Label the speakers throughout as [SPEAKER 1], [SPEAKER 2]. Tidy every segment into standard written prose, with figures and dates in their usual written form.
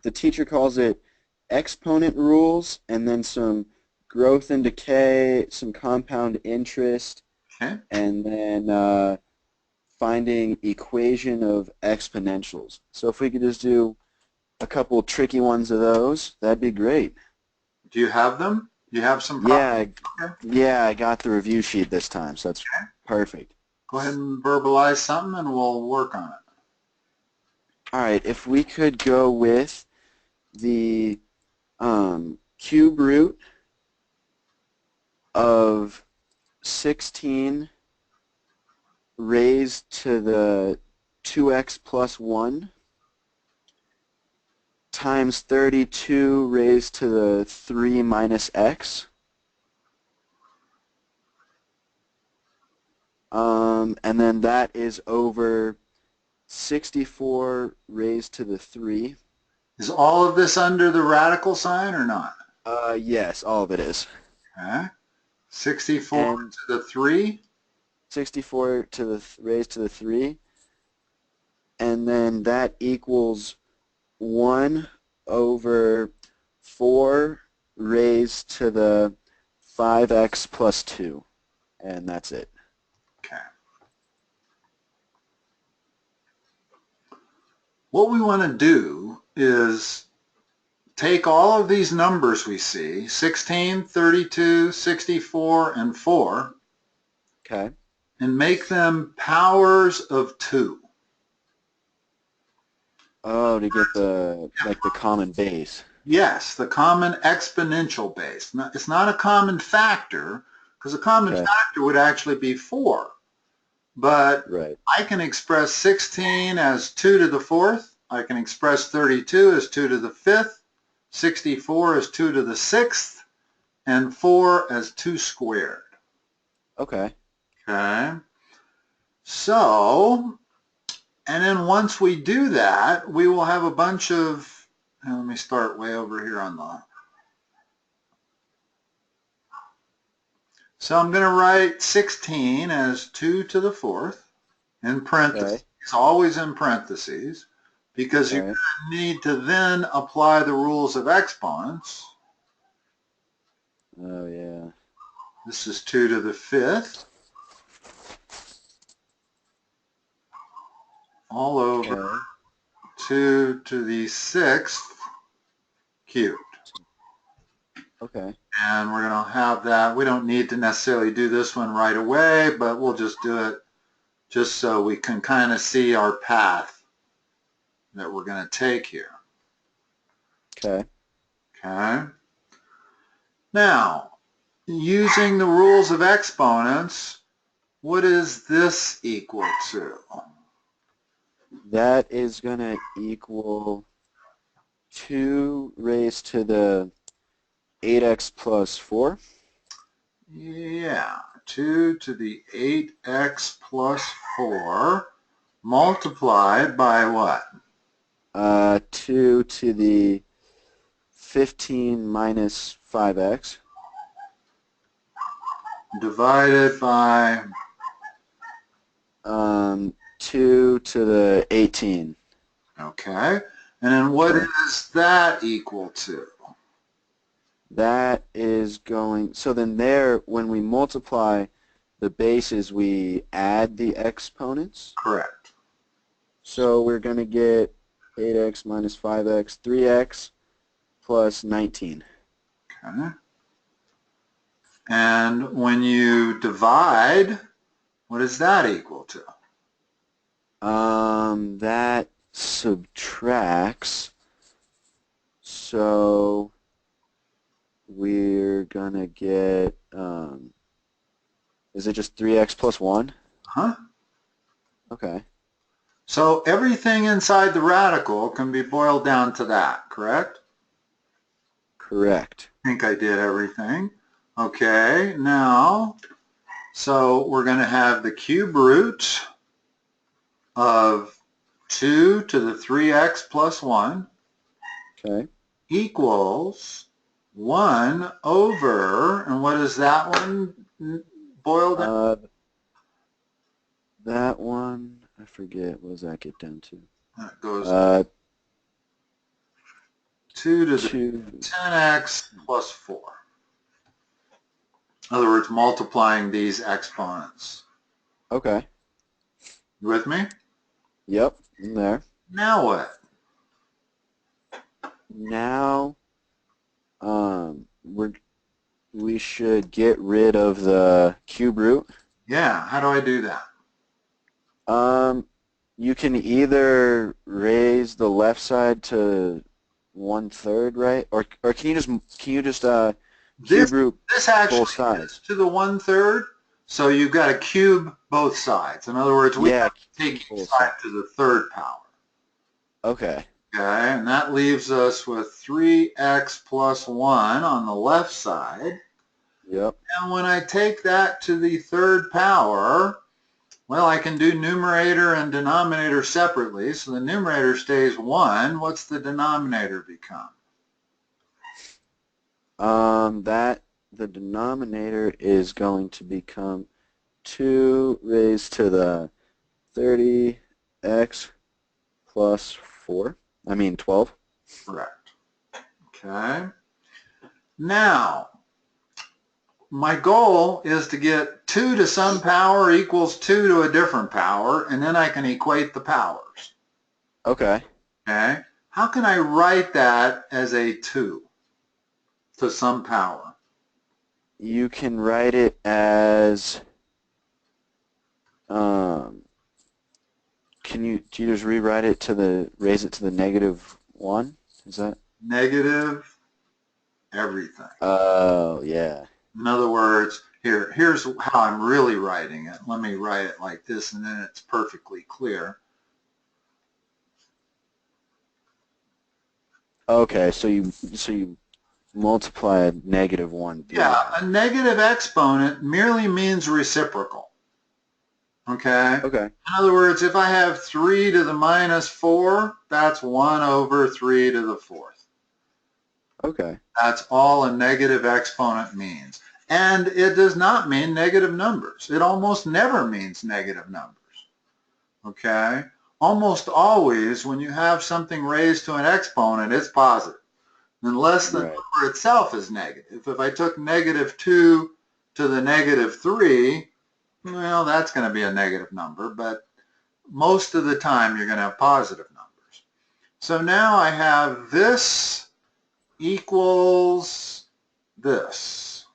[SPEAKER 1] the teacher calls it exponent rules, and then some growth and decay, some compound interest,
[SPEAKER 2] Okay.
[SPEAKER 1] and then finding equation of exponentials. So if we could just do a couple tricky ones of those, that'd be great.
[SPEAKER 2] Do you have them? Do you have some problems?
[SPEAKER 1] Yeah,
[SPEAKER 2] Okay.
[SPEAKER 1] yeah, I got the review sheet this time, so that's perfect.
[SPEAKER 2] Go ahead and verbalize something and we'll work on it.
[SPEAKER 1] All right, if we could go with the cube root of 16 raised to the 2x plus 1 times 32 raised to the 3 minus x. And then that is over 64 raised to the 3.
[SPEAKER 2] Is all of this under the radical sign or not?
[SPEAKER 1] Yes, all of it is.
[SPEAKER 2] Okay. 64
[SPEAKER 1] And
[SPEAKER 2] to the 3.
[SPEAKER 1] 64 to the raised to the 3. And then that equals 1 over 4 raised to the 5x plus 2. And that's it.
[SPEAKER 2] Okay. What we want to do is take all of these numbers we see, 16, 32, 64, and 4,
[SPEAKER 1] Okay.
[SPEAKER 2] and make them powers of 2.
[SPEAKER 1] Oh, to get the like the common base.
[SPEAKER 2] Yes, the common exponential base. It's not a common factor, because a common
[SPEAKER 1] Okay.
[SPEAKER 2] factor would actually be 4. But
[SPEAKER 1] Right.
[SPEAKER 2] I can express 16 as 2 to the 4th. I can express 32 as 2 to the 5th, 64 as 2 to the 6th, and 4 as 2 squared.
[SPEAKER 1] Okay.
[SPEAKER 2] Okay? So, and then once we do that, we will have a bunch of, let me start way over here on the, so I'm going to write 16 as 2 to the 4th in parentheses,
[SPEAKER 1] Okay.
[SPEAKER 2] always in parentheses, because you're
[SPEAKER 1] Okay.
[SPEAKER 2] going to need to then apply the rules of exponents.
[SPEAKER 1] Oh yeah.
[SPEAKER 2] This is 2 to the 5th, all over
[SPEAKER 1] Okay.
[SPEAKER 2] 2 to the 6th cubed.
[SPEAKER 1] Okay.
[SPEAKER 2] And we're going to have that. We don't need to necessarily do this one right away, but we'll just do it just so we can kind of see our path that we're going to take here.
[SPEAKER 1] Okay.
[SPEAKER 2] Okay. Now, using the rules of exponents, what is this equal to?
[SPEAKER 1] That is gonna equal 2 raised to the 8x plus 4.
[SPEAKER 2] Yeah, 2 to the 8x plus 4 multiplied by what?
[SPEAKER 1] 2 to the 15 minus 5x.
[SPEAKER 2] Divided by,
[SPEAKER 1] 2 to the 18.
[SPEAKER 2] okay. And then what
[SPEAKER 1] Okay.
[SPEAKER 2] is that equal to?
[SPEAKER 1] That is going, so then there, when we multiply the bases, we add the exponents.
[SPEAKER 2] Correct.
[SPEAKER 1] So we're going to get 8x minus 5x, 3x plus 19.
[SPEAKER 2] Okay. And when you divide, what is that equal to?
[SPEAKER 1] That subtracts, so we're going to get, is it just 3x plus 1?
[SPEAKER 2] Huh?
[SPEAKER 1] Okay,
[SPEAKER 2] So everything inside the radical can be boiled down to that, correct?
[SPEAKER 1] correct.
[SPEAKER 2] I think I did everything. Okay, now, so we're going to have the cube root of 2 to the 3x plus 1
[SPEAKER 1] Okay.
[SPEAKER 2] equals 1 over, and what is that one boiled down?
[SPEAKER 1] Uh, that one, I forget, what does that get down to?
[SPEAKER 2] That goes
[SPEAKER 1] Uh,
[SPEAKER 2] 2 to the
[SPEAKER 1] 2.
[SPEAKER 2] 10x plus 4. In other words, multiplying these exponents.
[SPEAKER 1] Okay.
[SPEAKER 2] You with me?
[SPEAKER 1] Yep, in there.
[SPEAKER 2] Now what?
[SPEAKER 1] Now, we should get rid of the cube root.
[SPEAKER 2] Yeah, how do I do that?
[SPEAKER 1] You can either raise the left side to 1/3, right? Or can you just
[SPEAKER 2] This
[SPEAKER 1] cube root
[SPEAKER 2] actually
[SPEAKER 1] both sides?
[SPEAKER 2] is to the 1/3, so you've got to cube both sides. In other words, we
[SPEAKER 1] Yeah,
[SPEAKER 2] have to
[SPEAKER 1] cube
[SPEAKER 2] take each
[SPEAKER 1] both
[SPEAKER 2] side
[SPEAKER 1] sides.
[SPEAKER 2] to the third power.
[SPEAKER 1] Okay.
[SPEAKER 2] Okay, and that leaves us with 3x plus 1 on the left side.
[SPEAKER 1] Yep.
[SPEAKER 2] And when I take that to the third power, well, I can do numerator and denominator separately. So the numerator stays 1. What's the denominator become?
[SPEAKER 1] The denominator is going to become 2 raised to the 30x plus 4. I mean 12.
[SPEAKER 2] Correct. Okay. Now, my goal is to get 2 to some power equals 2 to a different power, and then I can equate the powers.
[SPEAKER 1] Okay.
[SPEAKER 2] Okay? How can I write that as a 2 to some power?
[SPEAKER 1] You can write it as do you just rewrite it to raise it to the -1? Is that?
[SPEAKER 2] Negative everything.
[SPEAKER 1] Oh, yeah.
[SPEAKER 2] In other words, here's how I'm really writing it. Let me write it like this, and then it's perfectly clear.
[SPEAKER 1] Okay, so you multiply a -1 through
[SPEAKER 2] Yeah,
[SPEAKER 1] that.
[SPEAKER 2] a negative exponent merely means reciprocal. Okay?
[SPEAKER 1] Okay.
[SPEAKER 2] In other words, if I have 3 to the -4, that's 1 over 3 to the 4th.
[SPEAKER 1] Okay.
[SPEAKER 2] That's all a negative exponent means. And it does not mean negative numbers. It almost never means negative numbers. Okay? Almost always, when you have something raised to an exponent, it's positive, unless the
[SPEAKER 1] Right.
[SPEAKER 2] number itself is negative. If I took -2 to the -3, well, that's going to be a negative number, but most of the time you're going to have positive numbers. So now I have this equals this.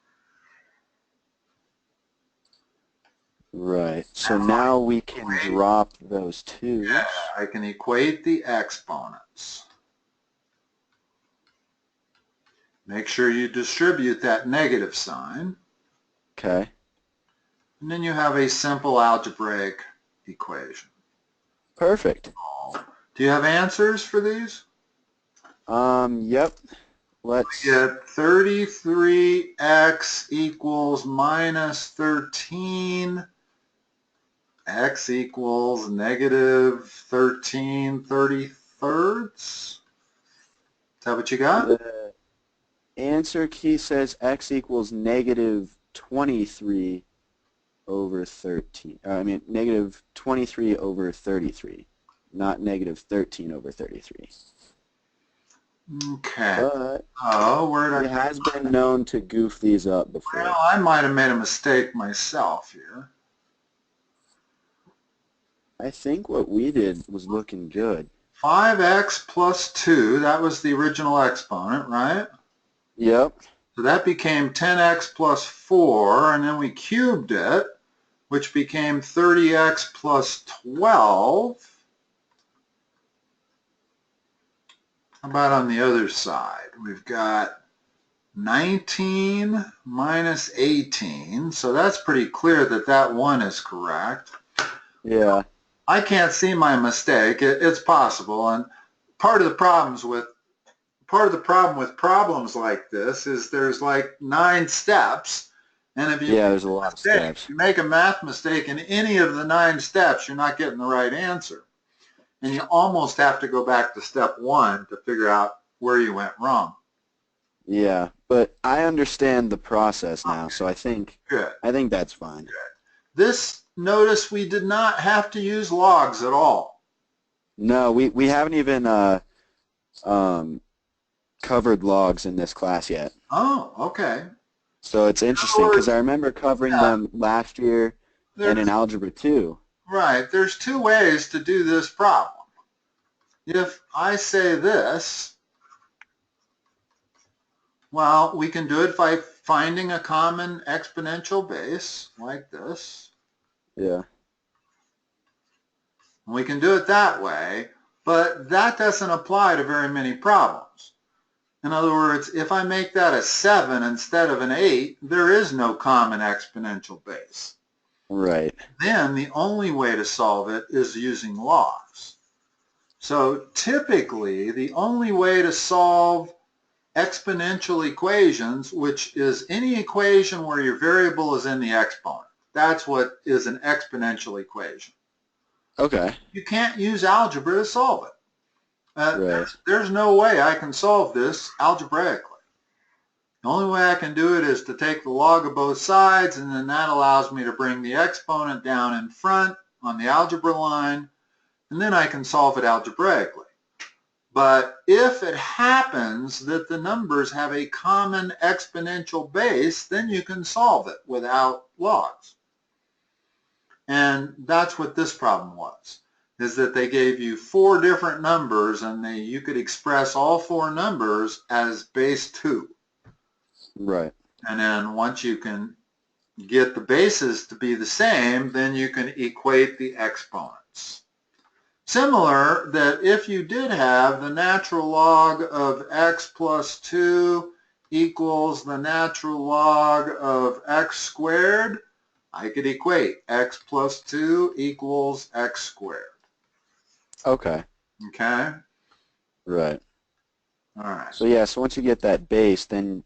[SPEAKER 1] Right. So now we can drop those 2's.
[SPEAKER 2] Yeah, I can equate the exponents. Make sure you distribute that negative sign.
[SPEAKER 1] Okay.
[SPEAKER 2] And then you have a simple algebraic equation.
[SPEAKER 1] Perfect.
[SPEAKER 2] Do you have answers for these?
[SPEAKER 1] Yep. Let's
[SPEAKER 2] Get 33x equals -13. X equals -13/33. Is that what you got?
[SPEAKER 1] The answer key says x equals -23 over 13. I mean -23 over 33, not -13 over 33.
[SPEAKER 2] Okay.
[SPEAKER 1] But
[SPEAKER 2] Where
[SPEAKER 1] it
[SPEAKER 2] did
[SPEAKER 1] has been known to goof these up before.
[SPEAKER 2] Well, I might have made a mistake myself here.
[SPEAKER 1] I think what we did was looking good.
[SPEAKER 2] 5x plus 2, that was the original exponent, right?
[SPEAKER 1] Yep.
[SPEAKER 2] So that became 10x plus 4, and then we cubed it, which became 30x plus 12. How about on the other side? We've got 19 minus 18, so that's pretty clear that that 1 is correct.
[SPEAKER 1] Yeah.
[SPEAKER 2] I can't see my mistake. It's possible, and part of the problem with problems like this is there's like 9 steps, and if you
[SPEAKER 1] There's a lot of steps.
[SPEAKER 2] if you make a math mistake in any of the 9 steps, you're not getting the right answer. And you almost have to go back to step 1 to figure out where you went wrong.
[SPEAKER 1] Yeah, but I understand the process now, so I think that's fine.
[SPEAKER 2] This, notice we did not have to use logs at all.
[SPEAKER 1] No, we haven't even covered logs in this class yet.
[SPEAKER 2] Oh, okay.
[SPEAKER 1] So it's
[SPEAKER 2] In other
[SPEAKER 1] interesting because
[SPEAKER 2] words,
[SPEAKER 1] I remember covering
[SPEAKER 2] yeah,
[SPEAKER 1] them last year and in
[SPEAKER 2] there's,
[SPEAKER 1] Algebra 2.
[SPEAKER 2] right, there's two ways to do this problem. If I say this, well, we can do it by finding a common exponential base, like this.
[SPEAKER 1] Yeah.
[SPEAKER 2] We can do it that way, but that doesn't apply to very many problems. In other words, if I make that a 7 instead of an 8, there is no common exponential base.
[SPEAKER 1] Right.
[SPEAKER 2] Then the only way to solve it is using logs. So typically, the only way to solve exponential equations, which is any equation where your variable is in the exponent, that's what is an exponential equation.
[SPEAKER 1] Okay.
[SPEAKER 2] You can't use algebra to solve it.
[SPEAKER 1] Right.
[SPEAKER 2] There's no way I can solve this algebraically. The only way I can do it is to take the log of both sides, and then that allows me to bring the exponent down in front on the algebra line, and then I can solve it algebraically. But if it happens that the numbers have a common exponential base, then you can solve it without logs. And that's what this problem was, is that they gave you 4 different numbers, and you could express all 4 numbers as base 2.
[SPEAKER 1] Right.
[SPEAKER 2] And then once you can get the bases to be the same, then you can equate the exponents. Similar, that if you did have the natural log of x plus 2 equals the natural log of x squared, I could equate x plus 2 equals x squared.
[SPEAKER 1] Okay.
[SPEAKER 2] Okay?
[SPEAKER 1] Right.
[SPEAKER 2] All right.
[SPEAKER 1] So yeah, so once you get that base, then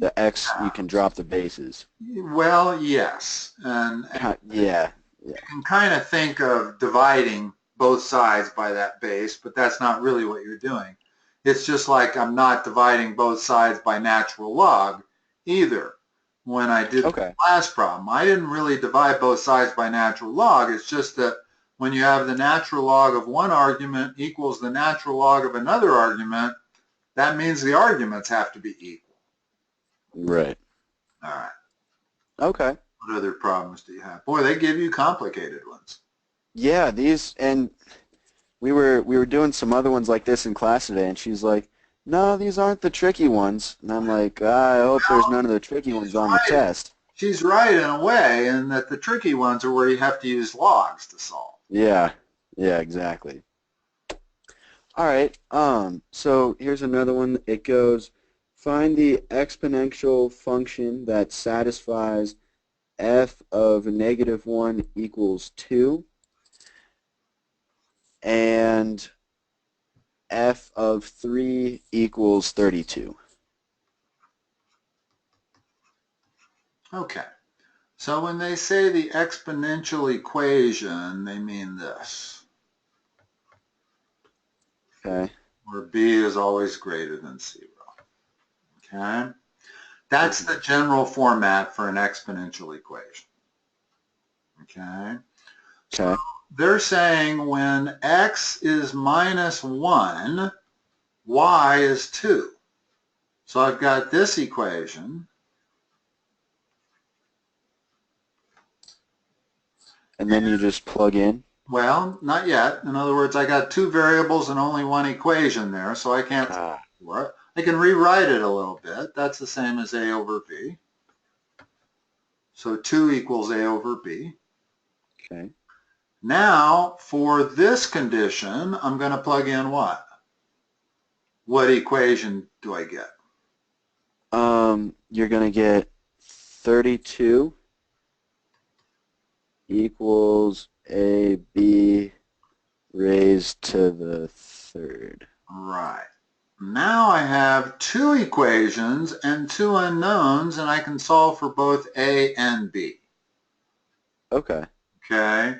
[SPEAKER 1] the x, you can drop the bases.
[SPEAKER 2] Well, yes. And
[SPEAKER 1] Yeah.
[SPEAKER 2] you can kind of think of dividing both sides by that base, but that's not really what you're doing. It's just like I'm not dividing both sides by natural log either. When I did the
[SPEAKER 1] Okay.
[SPEAKER 2] last problem, I didn't really divide both sides by natural log. It's just that when you have the natural log of one argument equals the natural log of another argument, that means the arguments have to be equal.
[SPEAKER 1] Right.
[SPEAKER 2] All right.
[SPEAKER 1] Okay.
[SPEAKER 2] What other problems do you have? Boy, they give you complicated ones.
[SPEAKER 1] Yeah, these, and we were doing some other ones like this in class today, and she's like, "No, these aren't the tricky ones." And I'm like, "I hope there's none of the tricky ones on the
[SPEAKER 2] Right.
[SPEAKER 1] test."
[SPEAKER 2] She's right in a way, in that the tricky ones are where you have to use logs to solve.
[SPEAKER 1] Yeah. Yeah, exactly. All right. So here's another one. It goes, find the exponential function that satisfies f of -1 equals 2 and f of 3 equals 32.
[SPEAKER 2] Okay. So when they say the exponential equation, they mean this,
[SPEAKER 1] Okay.
[SPEAKER 2] where b is always greater than 0. Okay? That's the general format for an exponential equation. Okay? So
[SPEAKER 1] Okay.
[SPEAKER 2] they're saying when x is -1, y is 2. So I've got this equation.
[SPEAKER 1] And then you just plug in.
[SPEAKER 2] Well, not yet. In other words, I got 2 variables and only 1 equation there, so I can't
[SPEAKER 1] Ah.
[SPEAKER 2] for it. I can rewrite it a little bit. That's the same as a over b. So 2 equals a over b.
[SPEAKER 1] Okay.
[SPEAKER 2] Now, for this condition, I'm going to plug in what? What equation do I get?
[SPEAKER 1] You're gonna get 32 equals AB raised to the third.
[SPEAKER 2] Right. Now I have 2 equations and 2 unknowns, and I can solve for both a and b.
[SPEAKER 1] Okay.
[SPEAKER 2] Okay.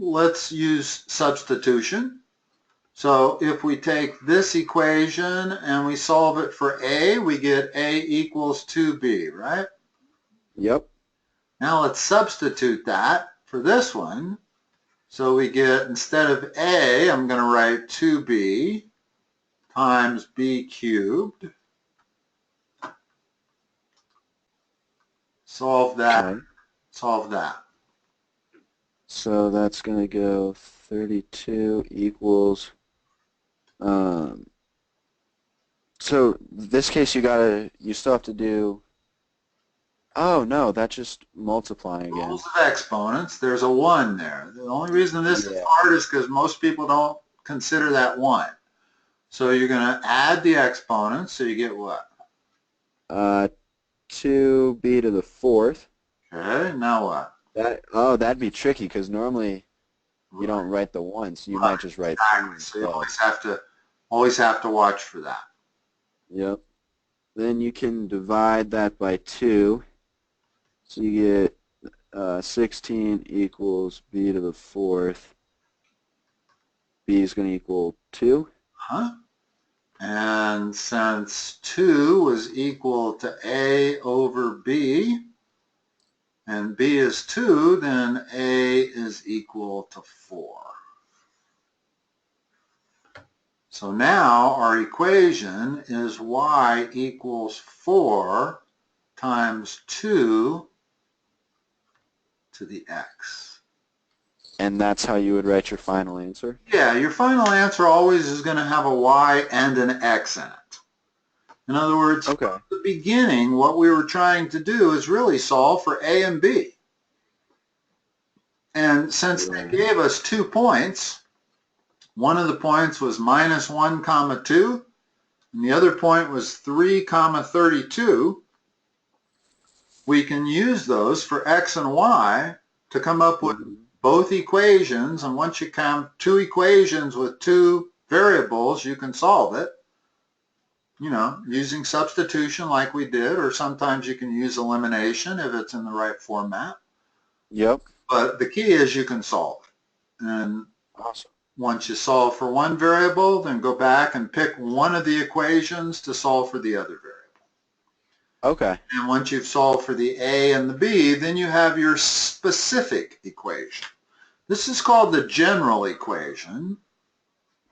[SPEAKER 2] Let's use substitution. So if we take this equation and we solve it for a, we get a equals 2b, right?
[SPEAKER 1] Yep.
[SPEAKER 2] Now let's substitute that for this one. So we get, instead of a, I'm going to write 2b times b cubed. Solve that.
[SPEAKER 1] Okay.
[SPEAKER 2] Solve that.
[SPEAKER 1] So that's going to go 32 equals, so this case you still have to do, oh no, that's just multiplying again.
[SPEAKER 2] Rules of exponents, there's a 1 there. The only reason this is
[SPEAKER 1] Yeah.
[SPEAKER 2] hard is because most people don't consider that 1. So you're going to add the exponents, so you get what?
[SPEAKER 1] 2b to the fourth.
[SPEAKER 2] Okay, now what?
[SPEAKER 1] That'd be tricky because normally you don't write the 1, so you might just write 2
[SPEAKER 2] Exactly. So you
[SPEAKER 1] instead.
[SPEAKER 2] always have to watch for that.
[SPEAKER 1] Yep. Then you can divide that by 2, so you get 16 equals b to the fourth. B is going to equal 2.
[SPEAKER 2] Huh? And since 2 was equal to a over b, and b is 2, then a is equal to 4. So now our equation is y equals 4 times 2 to the x.
[SPEAKER 1] And that's how you would write your final answer?
[SPEAKER 2] Yeah, your final answer always is going to have a y and an x in it. In other words,
[SPEAKER 1] Okay.
[SPEAKER 2] At the beginning, what we were trying to do is really solve for a and b. And since they gave us 2 points, one of the points was minus 1 comma 2, and the other point was 3 comma 32, we can use those for x and y to come up with both equations. And once you come 2 equations with 2 variables, you can solve it, using substitution like we did, or sometimes you can use elimination if it's in the right format.
[SPEAKER 1] Yep.
[SPEAKER 2] But the key is you can solve it. And
[SPEAKER 1] Awesome.
[SPEAKER 2] once you solve for one variable, then go back and pick one of the equations to solve for the other variable.
[SPEAKER 1] Okay.
[SPEAKER 2] And once you've solved for the a and the b, then you have your specific equation. This is called the general equation.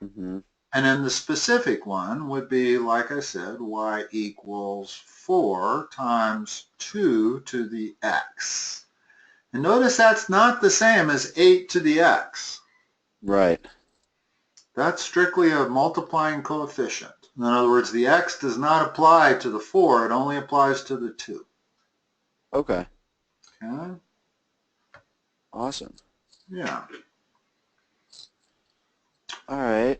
[SPEAKER 1] Mm-hmm.
[SPEAKER 2] And then the specific one would be, like I said, y equals 4 times 2 to the x. And notice that's not the same as 8 to the x.
[SPEAKER 1] Right.
[SPEAKER 2] That's strictly a multiplying coefficient. In other words, the x does not apply to the 4, it only applies to the 2.
[SPEAKER 1] Okay.
[SPEAKER 2] Okay?
[SPEAKER 1] Awesome.
[SPEAKER 2] Yeah.
[SPEAKER 1] All right.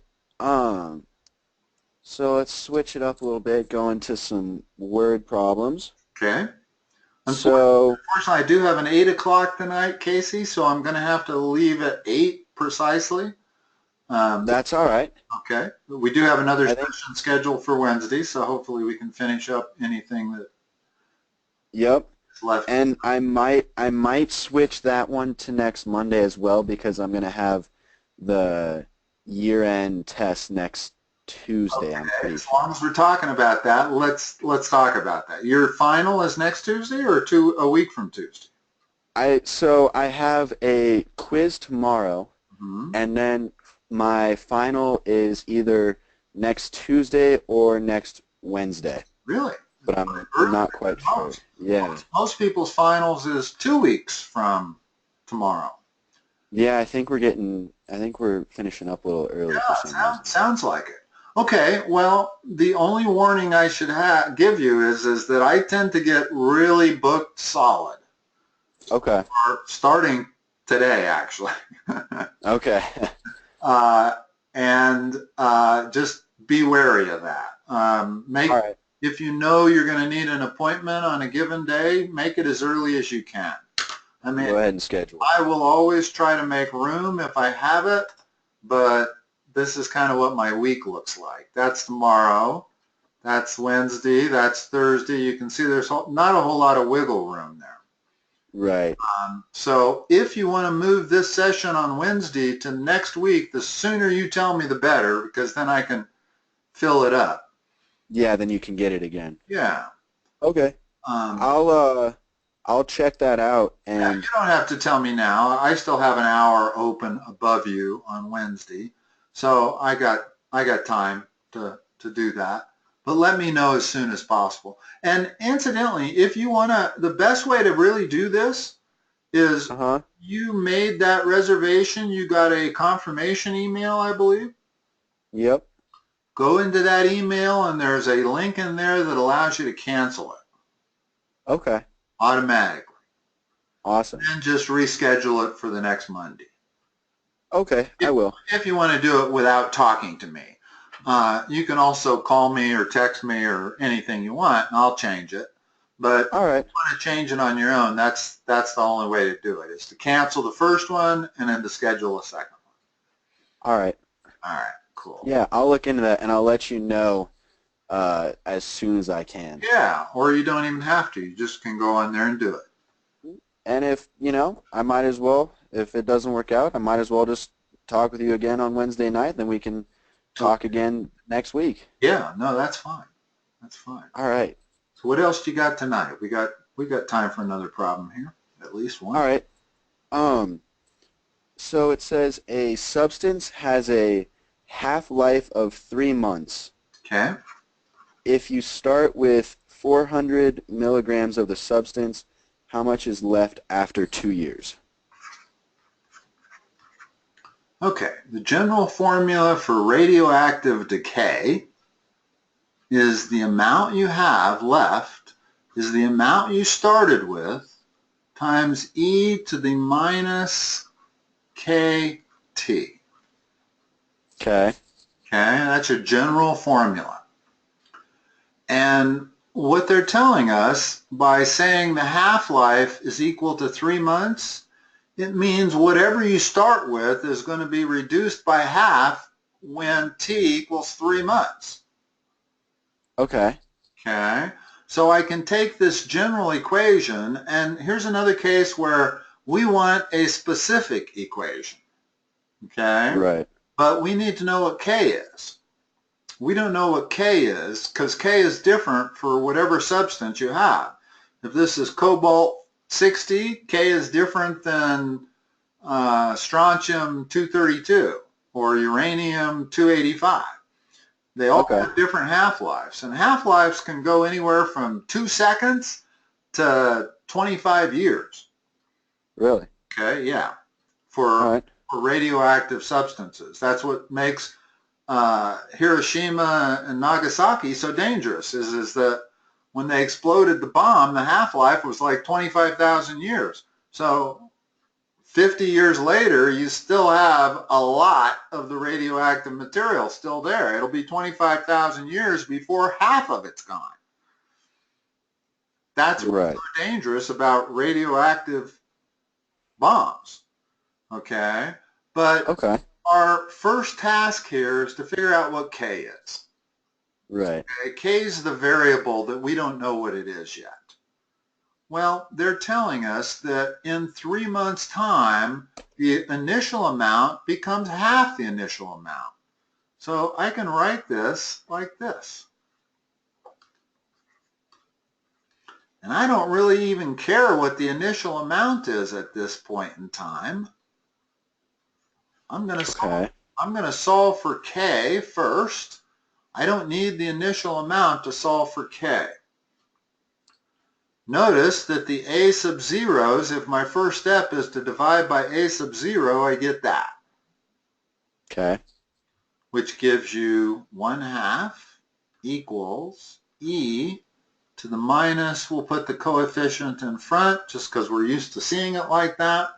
[SPEAKER 1] So let's switch it up a little bit, go into some word problems.
[SPEAKER 2] Okay.
[SPEAKER 1] So,
[SPEAKER 2] Unfortunately, I do have an 8 o'clock tonight, Casey, so I'm going to have to leave at 8 precisely.
[SPEAKER 1] that's all right.
[SPEAKER 2] Okay. We do have another session scheduled for Wednesday, so hopefully we can finish up anything that
[SPEAKER 1] Yep.
[SPEAKER 2] is left.
[SPEAKER 1] And I might switch that one to next Monday as well because I'm going to have the year-end test next Tuesday. I'm pretty
[SPEAKER 2] As
[SPEAKER 1] sure.
[SPEAKER 2] long as we're talking about that, let's talk about that. Your final is next Tuesday or a week from Tuesday?
[SPEAKER 1] So I have a quiz tomorrow, and then my final is either next Tuesday or next Wednesday.
[SPEAKER 2] Really?
[SPEAKER 1] But I'm not quite sure. Yeah.
[SPEAKER 2] Most people's finals is 2 weeks from tomorrow.
[SPEAKER 1] Yeah, I think we're finishing up a little early for some reason.
[SPEAKER 2] Sounds like it. Okay, well, the only warning I should give you is that I tend to get really booked solid.
[SPEAKER 1] Okay.
[SPEAKER 2] Starting today, actually.
[SPEAKER 1] Okay.
[SPEAKER 2] And just be wary of that.
[SPEAKER 1] All right.
[SPEAKER 2] If you know you're going to need an appointment on a given day, make it as early as you can. I mean,
[SPEAKER 1] go ahead and schedule.
[SPEAKER 2] I will always try to make room if I have it, but this is kind of what my week looks like. That's tomorrow. That's Wednesday. That's Thursday. You can see there's not a whole lot of wiggle room there.
[SPEAKER 1] Right.
[SPEAKER 2] So if you want to move this session on Wednesday to next week, the sooner you tell me the better, because then I can fill it up.
[SPEAKER 1] Yeah, then you can get it again.
[SPEAKER 2] Yeah.
[SPEAKER 1] Okay. I'll check that out. And
[SPEAKER 2] yeah, you don't have to tell me now. I still have an hour open above you on Wednesday, so I got time to to do that, but let me know as soon as possible. And incidentally, if you want to, the best way to really do this is
[SPEAKER 1] Uh-huh.
[SPEAKER 2] you made that reservation, you got a confirmation email, I believe.
[SPEAKER 1] Yep.
[SPEAKER 2] Go into that email and there's a link in there that allows you to cancel it
[SPEAKER 1] Okay.
[SPEAKER 2] automatically.
[SPEAKER 1] Awesome.
[SPEAKER 2] And just reschedule it for the next Monday.
[SPEAKER 1] Okay, I will.
[SPEAKER 2] If you want to do it without talking to me. You can also call me or text me or anything you want, and I'll change it. But if
[SPEAKER 1] All right.
[SPEAKER 2] you want to change it on your own, that's the only way to do it, is to cancel the first one and then to schedule a second
[SPEAKER 1] All right.
[SPEAKER 2] one. All right, cool.
[SPEAKER 1] Yeah, I'll look into that, and I'll let you know as soon as I can.
[SPEAKER 2] Yeah, or you don't even have to. You just can go on there and do it.
[SPEAKER 1] And if, I might as well, if it doesn't work out, I might as well just talk with you again on Wednesday night, then we can talk again next week.
[SPEAKER 2] Yeah, no, that's fine. That's fine.
[SPEAKER 1] All right.
[SPEAKER 2] So what else do you got tonight? We got time for another problem here, at least one.
[SPEAKER 1] All right. So it says a substance has a half-life of 3 months.
[SPEAKER 2] Okay.
[SPEAKER 1] If you start with 400 milligrams of the substance, how much is left after 2 years?
[SPEAKER 2] Okay, the general formula for radioactive decay is the amount you have left is the amount you started with times e to the minus kt.
[SPEAKER 1] Okay.
[SPEAKER 2] Okay, that's a general formula. And what they're telling us by saying the half-life is equal to 3 months, it means whatever you start with is going to be reduced by half when t equals 3 months.
[SPEAKER 1] Okay.
[SPEAKER 2] Okay, so I can take this general equation, and here's another case where we want a specific equation. Okay,
[SPEAKER 1] Right.
[SPEAKER 2] but we need to know what k is. We don't know what k is because k is different for whatever substance you have. If this is cobalt 60, k is different than strontium 232 or uranium 285. They all
[SPEAKER 1] Okay.
[SPEAKER 2] have different half-lives, and half-lives can go anywhere from 2 seconds to 25 years.
[SPEAKER 1] Really?
[SPEAKER 2] Okay, yeah,
[SPEAKER 1] All right.
[SPEAKER 2] for radioactive substances. That's what makes Hiroshima and Nagasaki so dangerous, is that when they exploded the bomb, the half-life was like 25,000 years. So 50 years later, you still have a lot of the radioactive material still there. It'll be 25,000 years before half of it's gone. That's what's
[SPEAKER 1] Right.
[SPEAKER 2] so dangerous about radioactive bombs, okay? But
[SPEAKER 1] Okay.
[SPEAKER 2] our first task here is to figure out what K is.
[SPEAKER 1] Right.
[SPEAKER 2] Okay? K is the variable that we don't know what it is yet. Well, they're telling us that in 3 months' time, the initial amount becomes half the initial amount. So I can write this like this. And I don't really even care what the initial amount is at this point in time. I'm going to solve for K first. I don't need the initial amount to solve for K. Notice that the a sub zeros, if my first step is to divide by a sub 0, I get that.
[SPEAKER 1] Okay.
[SPEAKER 2] Which gives you 1/2 equals e to the minus, we'll put the coefficient in front just because we're used to seeing it like that.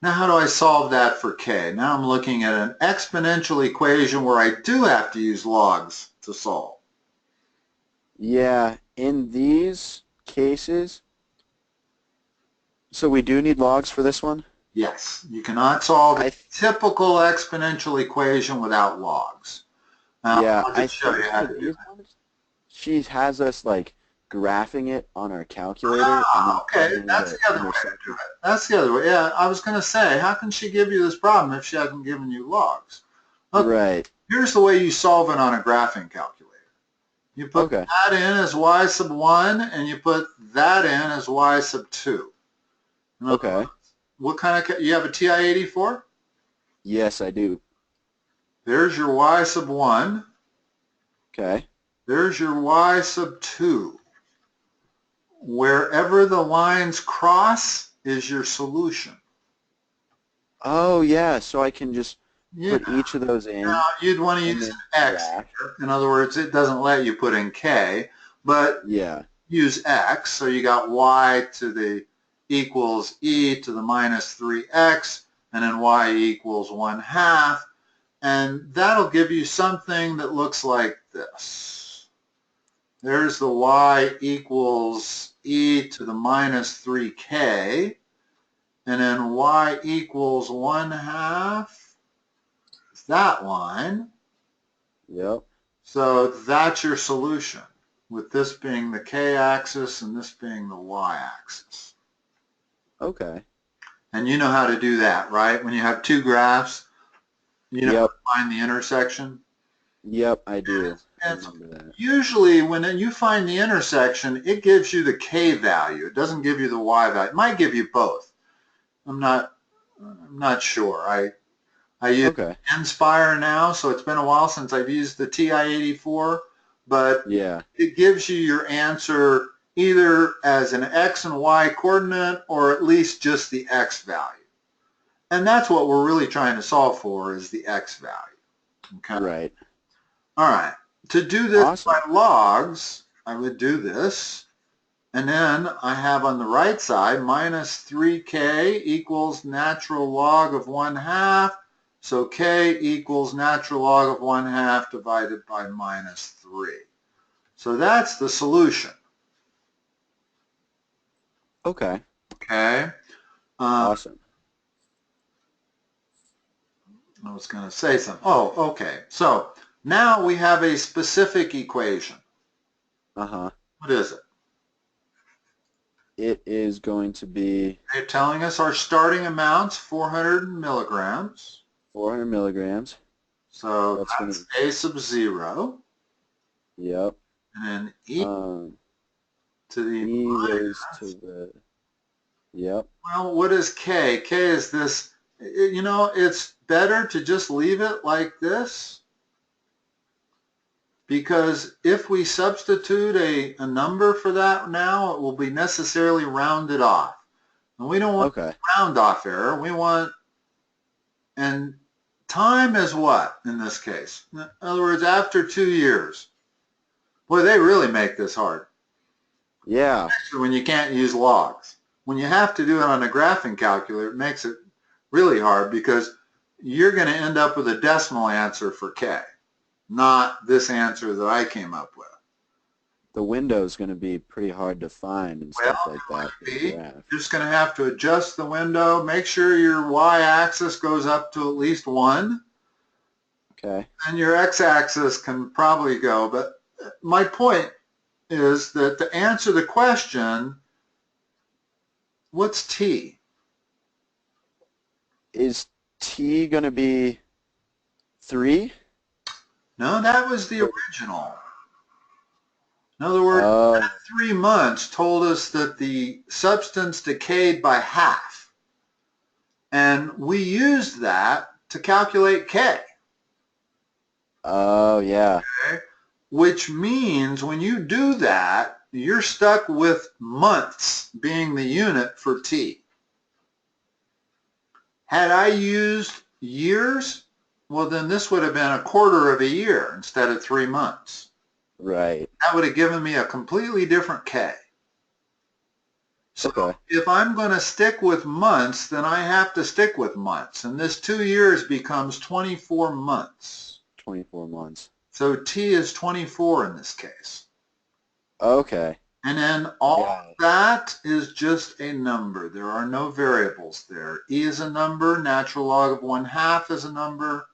[SPEAKER 2] Now how do I solve that for k? Now I'm looking at an exponential equation where I do have to use logs to solve.
[SPEAKER 1] Yeah, in these cases, so we do need logs for this one?
[SPEAKER 2] Yes, you cannot solve a
[SPEAKER 1] I
[SPEAKER 2] typical exponential equation without logs. Now,
[SPEAKER 1] Yeah,
[SPEAKER 2] I'll
[SPEAKER 1] I
[SPEAKER 2] just show you
[SPEAKER 1] think
[SPEAKER 2] how
[SPEAKER 1] for
[SPEAKER 2] to do
[SPEAKER 1] these
[SPEAKER 2] that.
[SPEAKER 1] ones, she has us like graphing it on our calculator and then
[SPEAKER 2] Okay,
[SPEAKER 1] finding
[SPEAKER 2] that's
[SPEAKER 1] the
[SPEAKER 2] the other way to do
[SPEAKER 1] intersection.
[SPEAKER 2] it. That's the other way. Yeah, I was going to say, how can she give you this problem if she hasn't given you logs? Okay,
[SPEAKER 1] Right.
[SPEAKER 2] here's the way you solve it on a graphing calculator. You put
[SPEAKER 1] Okay.
[SPEAKER 2] that in as y sub 1, and you put that in as y sub 2. In other
[SPEAKER 1] Okay.
[SPEAKER 2] words, what kind of, you have a TI-84?
[SPEAKER 1] Yes, I do.
[SPEAKER 2] There's your y sub 1.
[SPEAKER 1] Okay.
[SPEAKER 2] There's your y sub 2. Wherever the lines cross is your solution.
[SPEAKER 1] Oh, yeah, so I can just
[SPEAKER 2] Yeah.
[SPEAKER 1] put each of those
[SPEAKER 2] Now,
[SPEAKER 1] in
[SPEAKER 2] you'd want to
[SPEAKER 1] and
[SPEAKER 2] use
[SPEAKER 1] then
[SPEAKER 2] an x
[SPEAKER 1] subtract.
[SPEAKER 2] here. In other words, it doesn't let you put in k, but
[SPEAKER 1] Yeah.
[SPEAKER 2] use x. So you got y to the equals e to the minus 3x, and then y equals 1/2. And that'll give you something that looks like this. There's the y equals e to the minus 3k, and then y equals 1/2 is that line.
[SPEAKER 1] Yep.
[SPEAKER 2] So that's your solution, with this being the k-axis and this being the y-axis.
[SPEAKER 1] Okay.
[SPEAKER 2] And you know how to do that, right? When you have two graphs, you know how
[SPEAKER 1] Yep.
[SPEAKER 2] to find the intersection.
[SPEAKER 1] Yep, I do. I
[SPEAKER 2] And
[SPEAKER 1] remember that.
[SPEAKER 2] usually when you find the intersection, it gives you the k value. It doesn't give you the y value. It might give you both. I'm not sure. I use
[SPEAKER 1] Okay.
[SPEAKER 2] Inspire now, so it's been a while since I've used the TI-84, but
[SPEAKER 1] Yeah.
[SPEAKER 2] it gives you your answer either as an x and y coordinate or at least just the x value. And that's what we're really trying to solve for, is the x value. Okay.
[SPEAKER 1] Right.
[SPEAKER 2] All right. To do this by
[SPEAKER 1] Awesome.
[SPEAKER 2] logs, I would do this. And then I have on the right side minus 3k equals natural log of 1/2. So k equals natural log of 1/2 divided by minus 3. So that's the solution.
[SPEAKER 1] Okay.
[SPEAKER 2] Okay.
[SPEAKER 1] Awesome.
[SPEAKER 2] I was going to say something. Oh, okay. So now we have a specific equation.
[SPEAKER 1] Uh-huh.
[SPEAKER 2] What is it?
[SPEAKER 1] It is going to be
[SPEAKER 2] They're telling us our starting amount's 400 milligrams.
[SPEAKER 1] 400 milligrams.
[SPEAKER 2] So
[SPEAKER 1] That's going
[SPEAKER 2] that's
[SPEAKER 1] to,
[SPEAKER 2] a sub 0.
[SPEAKER 1] yep.
[SPEAKER 2] And then e
[SPEAKER 1] Um,
[SPEAKER 2] to the
[SPEAKER 1] E raised to
[SPEAKER 2] minus.
[SPEAKER 1] the, yep.
[SPEAKER 2] Well, what is k? K is this, it's better to just leave it like this, because if we substitute a number for that now, it will be necessarily rounded off. And we don't want
[SPEAKER 1] Okay.
[SPEAKER 2] round off error. We want, and time is what in this case? In other words, after 2 years. Boy, they really make this hard.
[SPEAKER 1] Yeah.
[SPEAKER 2] Especially when you can't use logs. When you have to do it on a graphing calculator, it makes it really hard, because you're going to end up with a decimal answer for k, not this answer that I came up with.
[SPEAKER 1] The window is going to be pretty hard to find and
[SPEAKER 2] Well,
[SPEAKER 1] stuff like
[SPEAKER 2] it
[SPEAKER 1] that
[SPEAKER 2] might
[SPEAKER 1] for the
[SPEAKER 2] be.
[SPEAKER 1] graph.
[SPEAKER 2] You're just going to have to adjust the window. Make sure your y-axis goes up to at least 1.
[SPEAKER 1] Okay.
[SPEAKER 2] And your x-axis can probably go. But my point is that to answer the question, what's t?
[SPEAKER 1] Is T going to be 3?
[SPEAKER 2] No, that was the
[SPEAKER 1] Or,
[SPEAKER 2] original. In other words,
[SPEAKER 1] oh,
[SPEAKER 2] 3 months told us that the substance decayed by half. And we used that to calculate K.
[SPEAKER 1] oh, yeah.
[SPEAKER 2] Okay? Which means when you do that, you're stuck with months being the unit for T. Had I used years, well, then this would have been a quarter of a year instead of 3 months.
[SPEAKER 1] Right.
[SPEAKER 2] That would have given me a completely different K. So
[SPEAKER 1] Okay.
[SPEAKER 2] if I'm going to stick with months, then I have to stick with months. And this 2 years becomes 24 months.
[SPEAKER 1] 24 months.
[SPEAKER 2] So T is 24 in this case.
[SPEAKER 1] Okay.
[SPEAKER 2] And then all
[SPEAKER 1] Yeah.
[SPEAKER 2] that is just a number. There are no variables there. E is a number. Natural log of 1/2 is a number.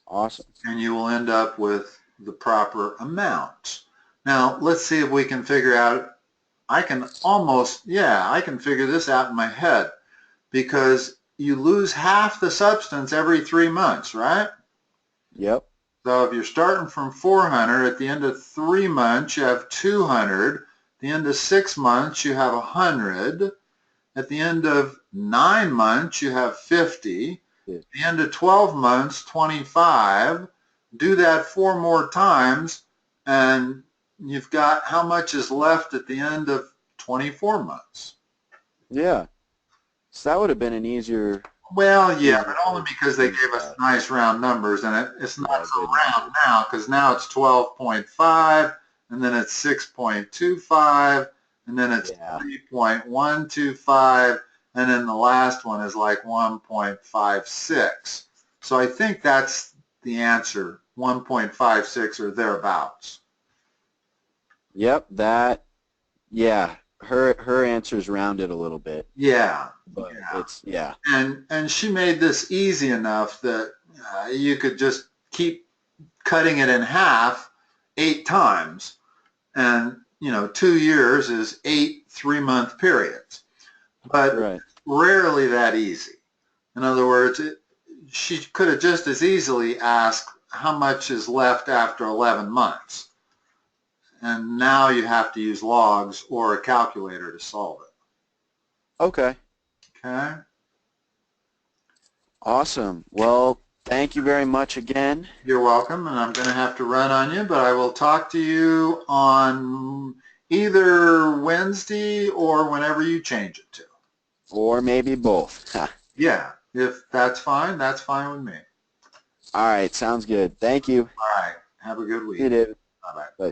[SPEAKER 1] Awesome.
[SPEAKER 2] And you will end up with the proper amount. Now, let's see if we can figure out. I can figure this out in my head, because you lose half the substance every 3 months, right?
[SPEAKER 1] Yep.
[SPEAKER 2] So if you're starting from 400, at the end of 3 months, you have 200. At the end of 6 months, you have 100. At the end of 9 months, you have 50.
[SPEAKER 1] Yeah.
[SPEAKER 2] At the end of 12 months, 25. do that 4 more times, and you've got how much is left at the end of 24 months.
[SPEAKER 1] Yeah. So that would have been an easier
[SPEAKER 2] Well, yeah,
[SPEAKER 1] easier
[SPEAKER 2] but only
[SPEAKER 1] way
[SPEAKER 2] because
[SPEAKER 1] to
[SPEAKER 2] they
[SPEAKER 1] do
[SPEAKER 2] gave us
[SPEAKER 1] that.
[SPEAKER 2] nice round numbers, and it's not
[SPEAKER 1] Yeah,
[SPEAKER 2] so
[SPEAKER 1] good
[SPEAKER 2] round
[SPEAKER 1] numbers.
[SPEAKER 2] now because now it's 12.5, and then it's 6.25, and then it's
[SPEAKER 1] Yeah.
[SPEAKER 2] 3.125, and then the last one is like 1.56. So I think that's the answer, 1.56 or thereabouts.
[SPEAKER 1] Yep, that yeah. Her answer's rounded a little bit,
[SPEAKER 2] Yeah,
[SPEAKER 1] but
[SPEAKER 2] yeah.
[SPEAKER 1] it's yeah.
[SPEAKER 2] And she made this easy enough that you could just keep cutting it in half 8 times, and 2 years is 8 3-month periods, but
[SPEAKER 1] Right.
[SPEAKER 2] it's rarely that easy. In other words, she could have just as easily asked how much is left after 11 months, and now you have to use logs or a calculator to solve it.
[SPEAKER 1] Okay.
[SPEAKER 2] Okay,
[SPEAKER 1] Awesome. Well, thank you very much again.
[SPEAKER 2] you're welcome, and I'm going to have to run on you, but I will talk to you on either Wednesday or whenever you change it to.
[SPEAKER 1] Or maybe both. All
[SPEAKER 2] Yeah, if that's fine with me.
[SPEAKER 1] right, sounds good. Thank you.
[SPEAKER 2] All right. Have a good
[SPEAKER 1] See you,
[SPEAKER 2] week.
[SPEAKER 1] David.
[SPEAKER 2] Bye-bye.
[SPEAKER 1] Bye.